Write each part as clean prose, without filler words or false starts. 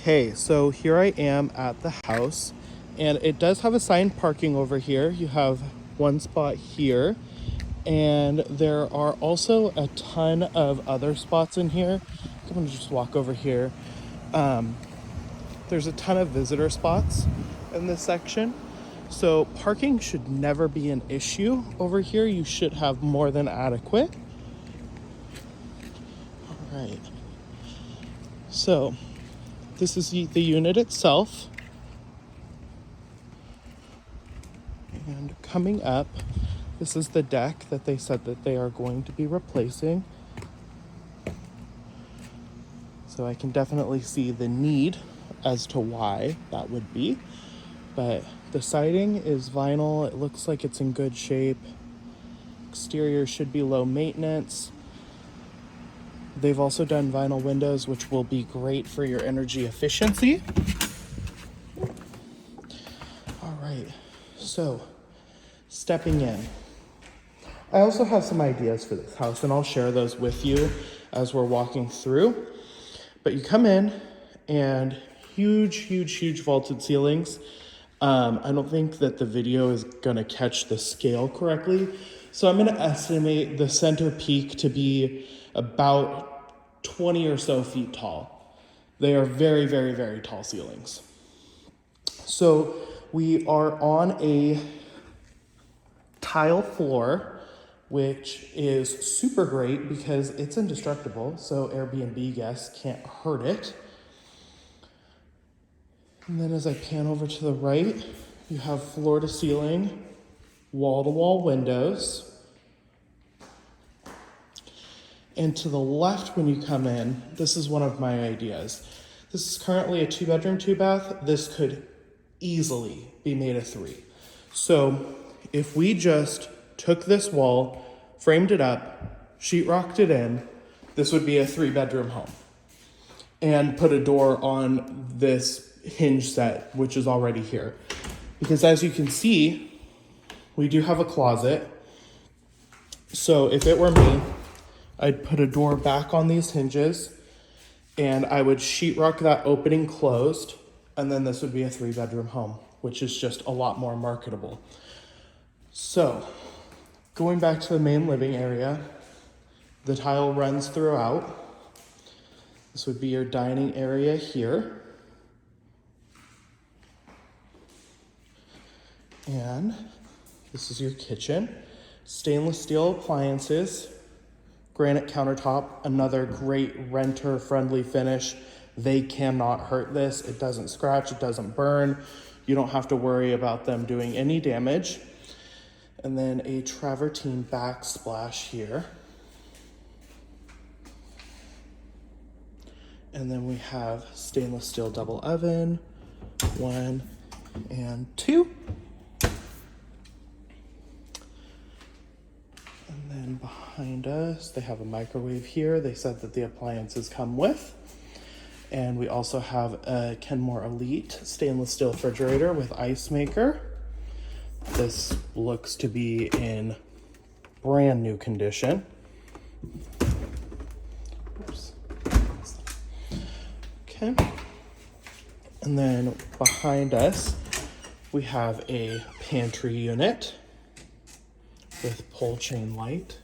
Okay, so here I am at the house, and it does have assigned parking over here. You have one spot here, and there are also a ton of other spots in here. I'm gonna just walk over here. There's a ton of visitor spots in this section, so parking should never be an issue over here. You should have more than adequate. All right, so this is the unit itself. And coming up, this is the deck that they said that they are going to be replacing. So I can definitely see the need as to why that would be. But the siding is vinyl. It looks like it's in good shape. Exterior should be low maintenance. They've also done vinyl windows, which will be great for your energy efficiency. All right, so stepping in. I also have some ideas for this house, and I'll share those with you as we're walking through. But you come in, and huge vaulted ceilings. I don't think that the video is gonna catch the scale correctly. So I'm gonna estimate the center peak to be about 20 or so feet tall. They are very tall ceilings. So we are on a tile floor, which is super great because it's indestructible, so Airbnb guests can't hurt it. And then as I pan over to the right, you have floor to ceiling, wall to wall windows. And to the left when you come in, this is one of my ideas. This is currently a 2-bedroom, 2-bath. This could easily be made a 3. So if we just took this wall, framed it up, sheetrocked it in, this would be a 3-bedroom home. And put a door on this hinge set, which is already here. Because as you can see, we do have a closet. So if it were me, I'd put a door back on these hinges, and I would sheetrock that opening closed, and then this would be a 3-bedroom home, which is just a lot more marketable. So going back to the main living area, the tile runs throughout. This would be your dining area here. And this is your kitchen. Stainless steel appliances, granite countertop, another great renter-friendly finish. They cannot hurt this. It doesn't scratch, it doesn't burn. You don't have to worry about them doing any damage. And then a travertine backsplash here. And then we have stainless steel double oven, 1 and 2. And then behind us, they have a microwave here. They said that the appliances come with. And we also have a Kenmore Elite stainless steel refrigerator with ice maker. This looks to be in brand new condition. Oops. Okay. And then behind us, we have a pantry unit with pole chain light.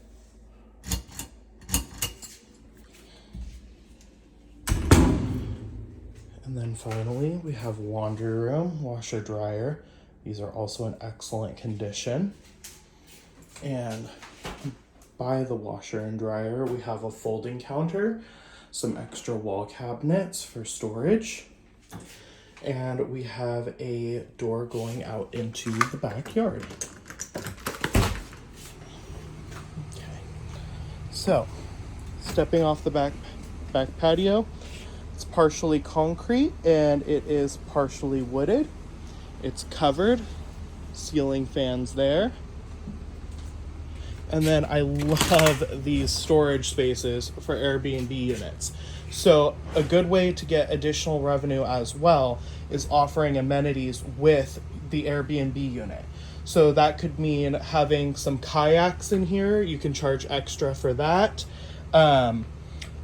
And then finally, we have laundry room, washer dryer. These are also in excellent condition. And by the washer and dryer, we have a folding counter, some extra wall cabinets for storage, and we have a door going out into the backyard. Okay, so stepping off the back patio, it's partially concrete and it is partially wooded. It's covered, ceiling fans there. And then I love these storage spaces for Airbnb units. So a good way to get additional revenue as well is offering amenities with the Airbnb unit. So that could mean having some kayaks in here. You can charge extra for that.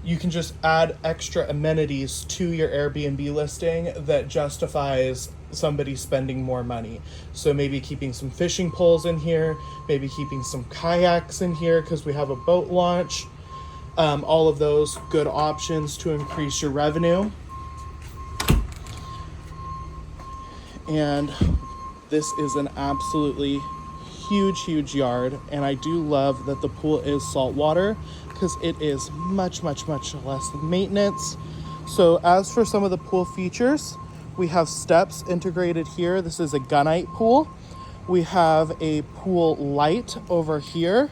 you can just add extra amenities to your Airbnb listing that justifies somebody spending more money. So maybe keeping some fishing poles in here, maybe keeping some kayaks in here because we have a boat launch. All of those good options to increase your revenue. And this is an absolutely huge yard, and I do love that the pool is saltwater because it is much less maintenance. So as for some of the pool features, we have steps integrated here. This is a gunite pool. We have a pool light over here.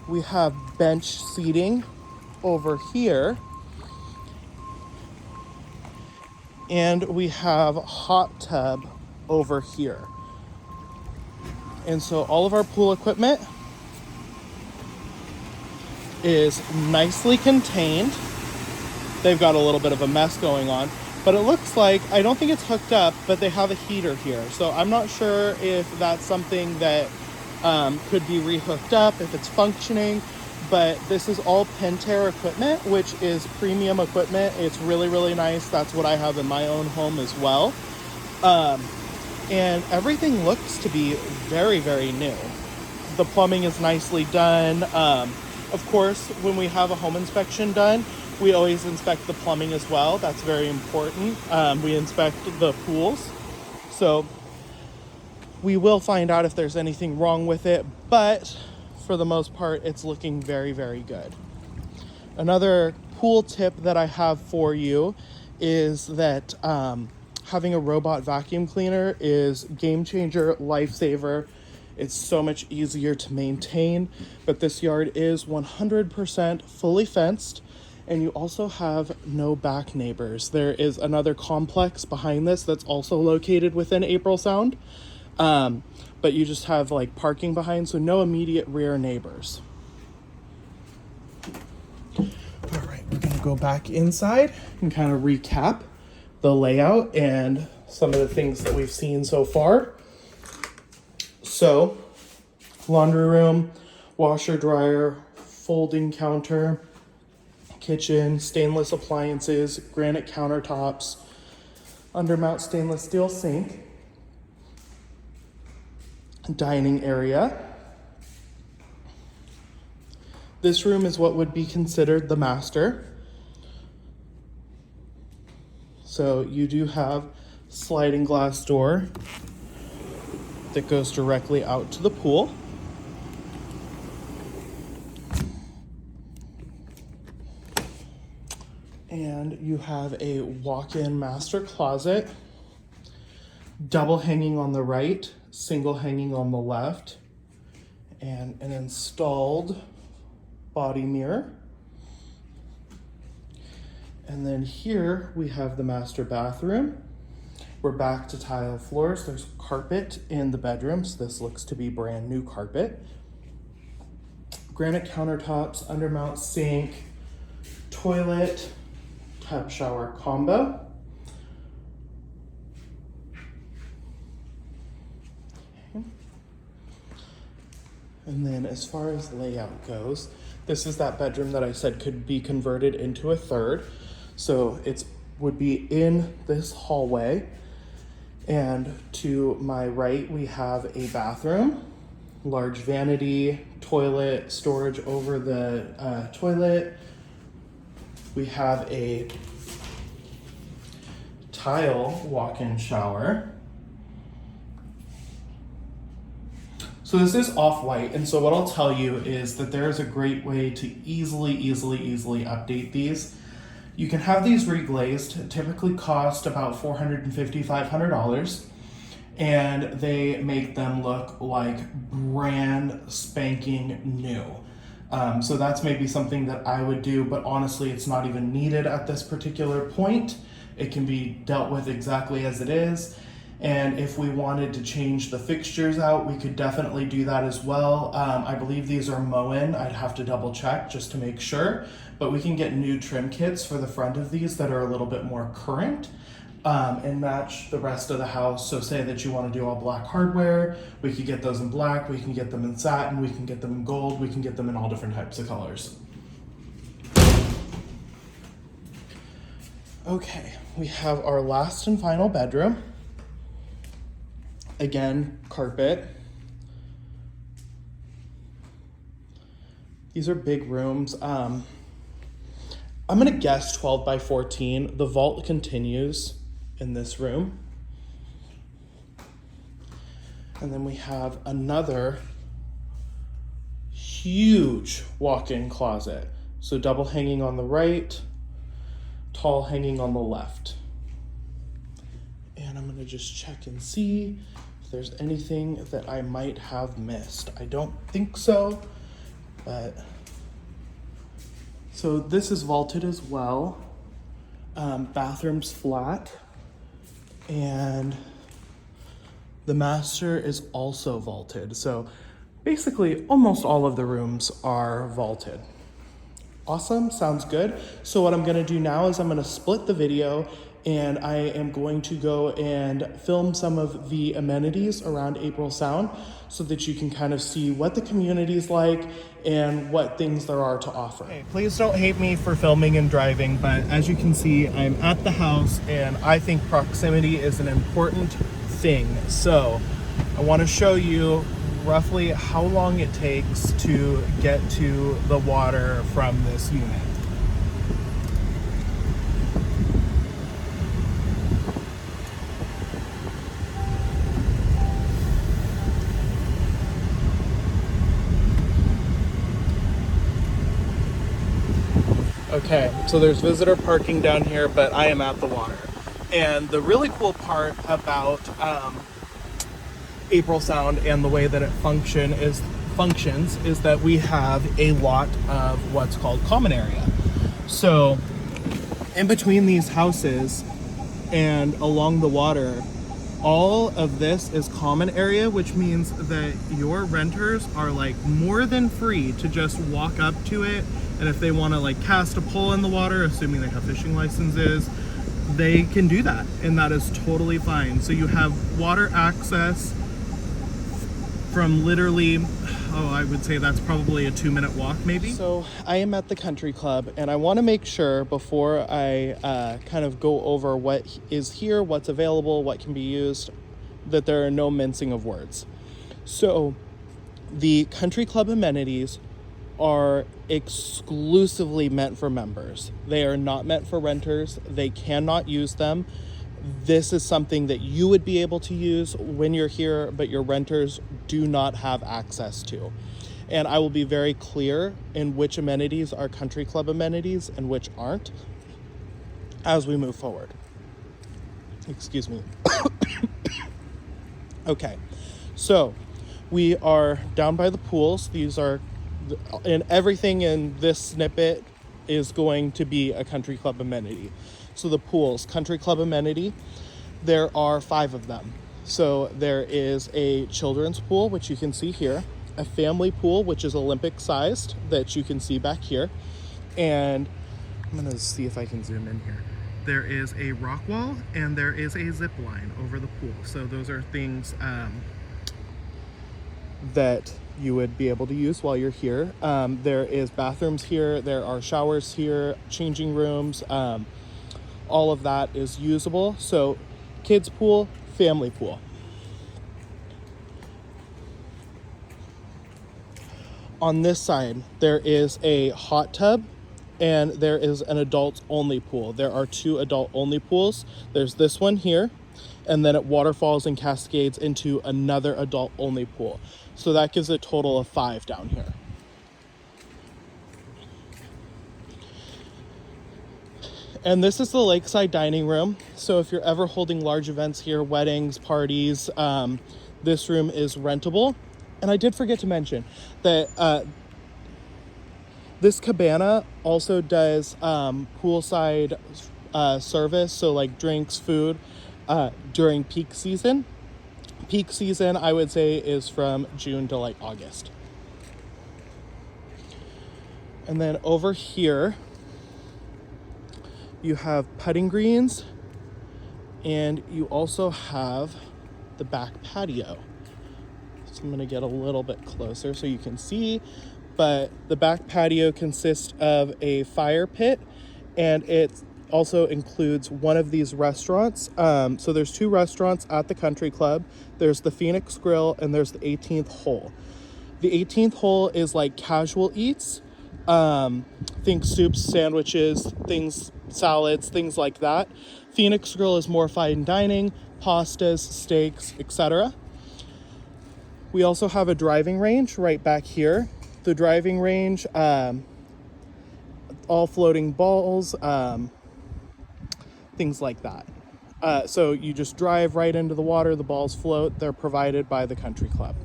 We have bench seating over here. And we have hot tub over here. And so all of our pool equipment is nicely contained. They've got a little bit of a mess going on, but it looks like, I don't think it's hooked up, but they have a heater here. So I'm not sure if that's something that could be rehooked up, if it's functioning, but this is all Pentair equipment, which is premium equipment. It's really nice. That's what I have in my own home as well. And everything looks to be very new. The plumbing is nicely done. Of course, when we have a home inspection done, we always inspect the plumbing as well. That's very important. We inspect the pools. So we will find out if there's anything wrong with it, but for the most part, it's looking very good. Another pool tip that I have for you is that having a robot vacuum cleaner is game changer, lifesaver. It's so much easier to maintain, but this yard is 100% fully fenced, and you also have no back neighbors. There is another complex behind this that's also located within April Sound, but you just have like parking behind, so no immediate rear neighbors. All right, we're gonna go back inside and kind of recap the layout and some of the things that we've seen so far. So, laundry room, washer, dryer, folding counter, kitchen, stainless appliances, granite countertops, undermount stainless steel sink, dining area. This room is what would be considered the master. So you do have sliding glass door that goes directly out to the pool. And you have a walk-in master closet, double hanging on the right, single hanging on the left, and an installed body mirror. And then here we have the master bathroom. We're back to tile floors. There's carpet in the bedrooms. This looks to be brand new carpet. Granite countertops, undermount sink, toilet, tub shower combo. And then as far as layout goes, this is that bedroom that I said could be converted into a third. So it would be in this hallway. And to my right, we have a bathroom, large vanity, toilet, storage over the toilet. We have a tile walk-in shower. So this is off-white, and so what I'll tell you is that there is a great way to easily update these. You can have these reglazed, typically cost about $450, $500, and they make them look like brand spanking new. So that's maybe something that I would do, but honestly, it's not even needed at this particular point. It can be dealt with exactly as it is. And if we wanted to change the fixtures out, we could definitely do that as well. I believe these are Moen. I'd have to double check just to make sure, but we can get new trim kits for the front of these that are a little bit more current and match the rest of the house. So say that you want to do all black hardware, we could get those in black, we can get them in satin, we can get them in gold, we can get them in all different types of colors. Okay, we have our last and final bedroom. Again, carpet. These are big rooms. I'm gonna guess 12 by 14. The vault continues in this room. And then we have another huge walk-in closet. So double hanging on the right, tall hanging on the left. And I'm gonna just check and see if there's anything that I might have missed. I don't think so, but. So this is vaulted as well. Bathroom's flat. And the master is also vaulted. So basically almost all of the rooms are vaulted. Awesome, sounds good. So what I'm gonna do now is I'm gonna split the video and I am going to go and film some of the amenities around April Sound so that you can kind of see what the community is like and what things there are to offer. Okay, please don't hate me for filming and driving, but as you can see, I'm at the house and I think proximity is an important thing. So I want to show you roughly how long it takes to get to the water from this unit. Okay, so there's visitor parking down here, but I am at the water. And the really cool part about April Sound and the way that it functions is that we have a lot of what's called common area. So in between these houses and along the water, all of this is common area, which means that your renters are like more than free to just walk up to it. And if they want to like cast a pole in the water, assuming they have fishing licenses, they can do that. And that is totally fine. So you have water access from literally, I would say that's probably a 2-minute walk maybe. So I am at the country club and I want to make sure before I kind of go over what is here, what's available, what can be used, that there are no mincing of words. So the country club amenities are exclusively meant for members. They are not meant for renters. They cannot use them. This is something that you would be able to use when you're here, but your renters do not have access to. And I will be very clear in which amenities are country club amenities and which aren't as we move forward. Excuse me. Okay, so we are down by the pools. These are, and everything in this snippet is going to be a country club amenity. So the pools, country club amenity, there are 5 of them. So there is a children's pool, which you can see here, a family pool, which is Olympic sized, that you can see back here. And I'm gonna see if I can zoom in here. There is a rock wall and there is a zip line over the pool. So those are things that you would be able to use while you're here. There is bathrooms here, there are showers here, changing rooms, all of that is usable. So kids pool, family pool. On this side, there is a hot tub and there is an adults only pool. There are 2 adult only pools. There's this one here, and then it waterfalls and cascades into another adult only pool. So that gives a total of 5 down here. And this is the lakeside dining room. So if you're ever holding large events here, weddings, parties, this room is rentable. And I did forget to mention that this cabana also does poolside service. So like drinks, food during peak season. Peak season, I would say, is from June to like August. And then over here, you have putting greens, and you also have the back patio. So I'm gonna get a little bit closer so you can see, but the back patio consists of a fire pit, and it's also includes one of these restaurants. So there's 2 restaurants at the country club. There's the Phoenix Grill and there's the 18th Hole. The 18th Hole is like casual eats. Think soups, sandwiches, things, salads, things like that. Phoenix Grill is more fine dining, pastas, steaks, etc. We also have a driving range right back here. The driving range, all floating balls, things like that. So you just drive right into the water, the balls float, they're provided by the country club.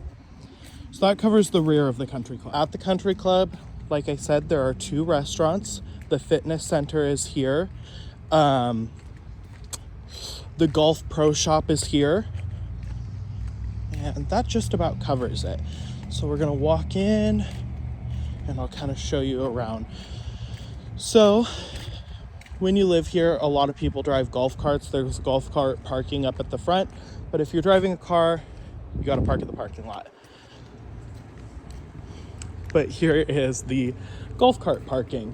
So that covers the rear of the country club. At the country club, like I said, there are 2 restaurants. The fitness center is here. The golf pro shop is here. And that just about covers it. So we're gonna walk in and I'll kind of show you around. So when you live here, a lot of people drive golf carts. There's golf cart parking up at the front, but if you're driving a car, you got to park at the parking lot. But here is the golf cart parking.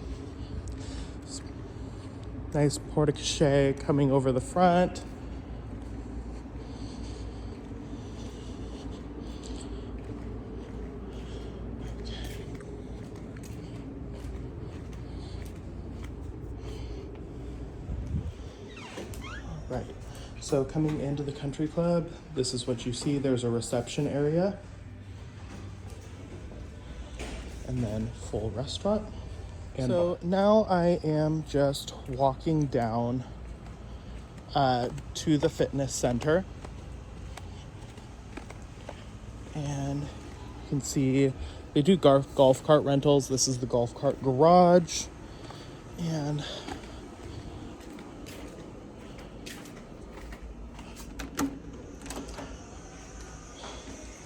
Nice porte-cochere coming over the front. Right, so coming into the country club, this is what you see. There's a reception area and then full restaurant. And so now I am just walking down to the fitness center, and you can see they do golf cart rentals. This is the golf cart garage, and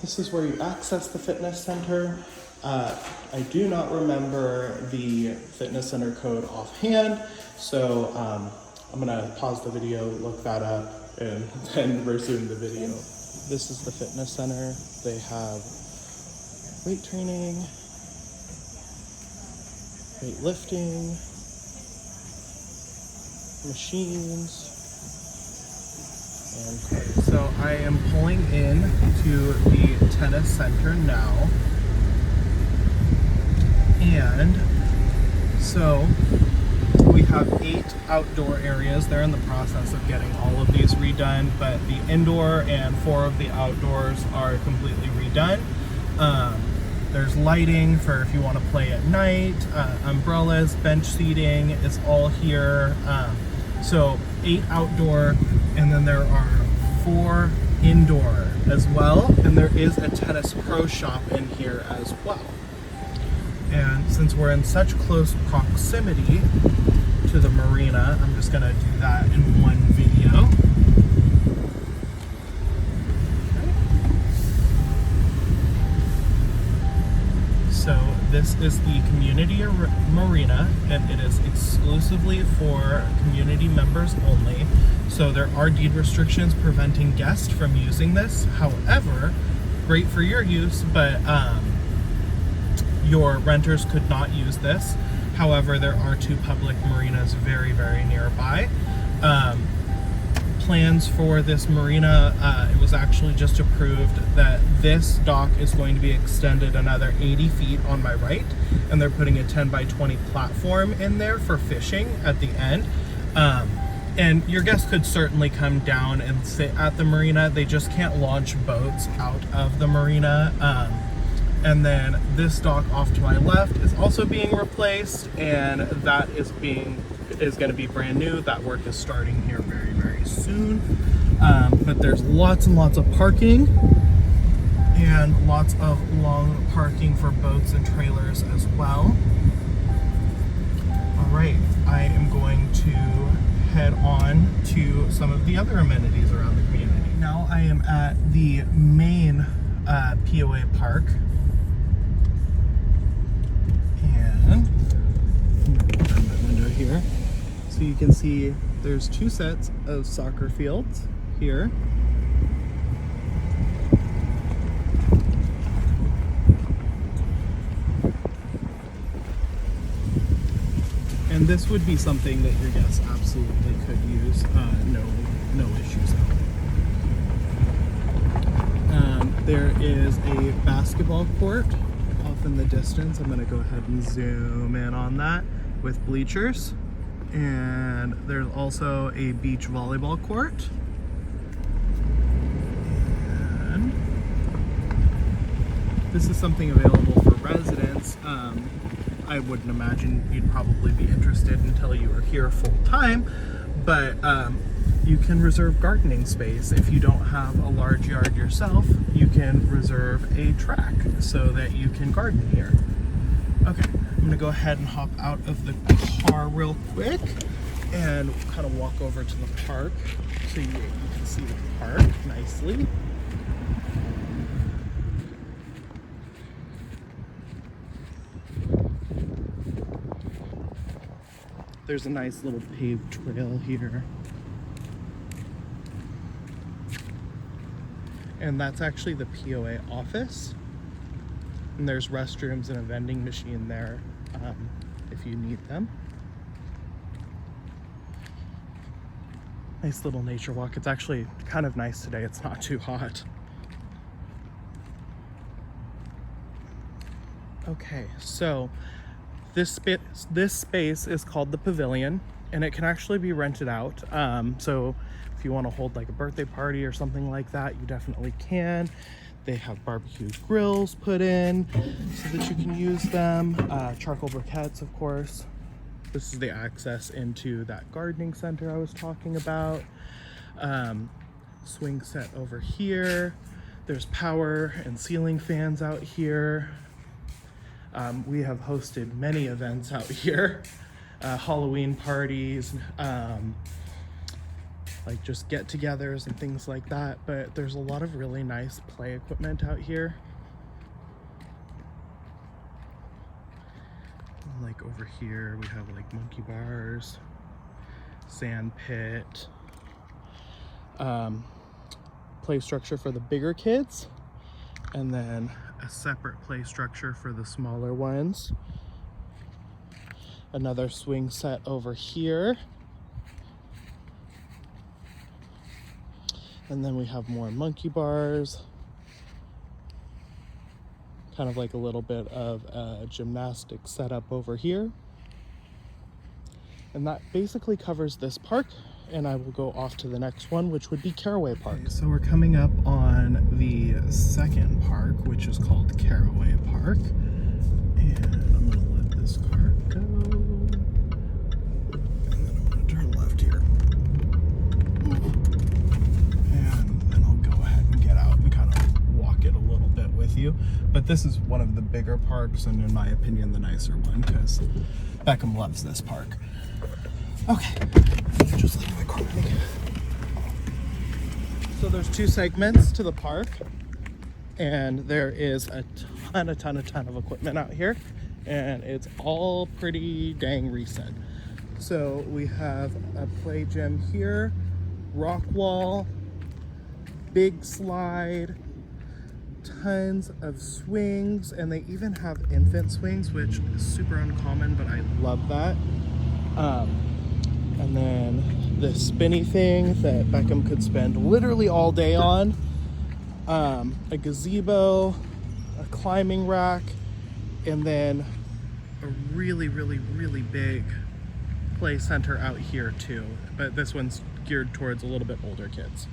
this is where you access the fitness center. I do not remember the fitness center code offhand, so I'm gonna pause the video, look that up, and then resume the video. This is the fitness center. They have weight training, weightlifting, machines, and cardio. So I am pulling in to the tennis center now. And so we have 8 outdoor areas. They're in the process of getting all of these redone, but the indoor and 4 of the outdoors are completely redone. There's lighting for if you want to play at night, umbrellas, bench seating is all here. So 8 outdoor, and then there are 4 indoor as well, and there is a tennis pro shop in here as well. And since we're in such close proximity to the marina, I'm just gonna do that in one video. So this is the community marina, and it is exclusively for community members only. So there are deed restrictions preventing guests from using this. However, great for your use, but your renters could not use this. However, there are 2 public marinas very, very nearby. Plans for this marina, it was actually just approved that this dock is going to be extended another 80 feet on my right, and they're putting a 10 by 20 platform in there for fishing at the end. And your guests could certainly come down and sit at the marina. They just can't launch boats out of the marina. And then this dock off to my left is also being replaced, and that is going to be brand new. That work is starting here very, very soon. But there's lots and lots of parking, and lots of long parking for boats and trailers as well. All right, I am going to head on to some of the other amenities around the community. Now I am at the main POA park. And open my window here, so you can see there's 2 sets of soccer fields here. And And this would be something that your guests absolutely could use. No issues at all. There is a basketball court off in the distance. I'm gonna go ahead and zoom in on that with bleachers. And there's also a beach volleyball court. And this is something available for residents. I wouldn't imagine you'd probably be interested until you are here full time, but you can reserve gardening space. If you don't have a large yard yourself, you can reserve a track so that you can garden here. Okay, I'm gonna go ahead and hop out of the car real quick and kind of walk over to the park so you can see the park nicely. There's a nice little paved trail here. And that's actually the POA office. And there's restrooms and a vending machine there if you need them. Nice little nature walk. It's actually kind of nice today. It's not too hot. Okay, so this space is called the Pavilion, and it can actually be rented out. So if you want to hold like a birthday party or something like that, you definitely can. They have barbecue grills put in so that you can use them. Charcoal briquettes, of course. This is the access into that gardening center I was talking about. Swing set over here. There's power and ceiling fans out here. We have hosted many events out here, Halloween parties, like just get-togethers and things like that, but there's a lot of really nice play equipment out here. Like over here, we have like monkey bars, sand pit, play structure for the bigger kids, and then a separate play structure for the smaller ones. Another swing set over here. And then we have more monkey bars. Kind of like a little bit of a gymnastic setup over here. And that basically covers this park. And I will go off to the next one, which would be Caraway Park. Okay, so we're coming up on the second park, which is called Caraway Park. And I'm gonna let this car go. And then I'm gonna turn left here. And then I'll go ahead and get out and kind of walk it a little bit with you. But this is one of the bigger parks, and in my opinion, the nicer one, because Beckham loves this park. Okay, just leave my car running. So there's two segments to the park, and there is a ton of equipment out here, and it's all pretty dang recent. So we have a play gym here, rock wall, big slide, tons of swings, and they even have infant swings, which is super uncommon, but I love that. And then the spinny thing that Beckham could spend literally all day on. A gazebo, a climbing rack, and then a really big play center out here too. But this one's geared towards a little bit older kids.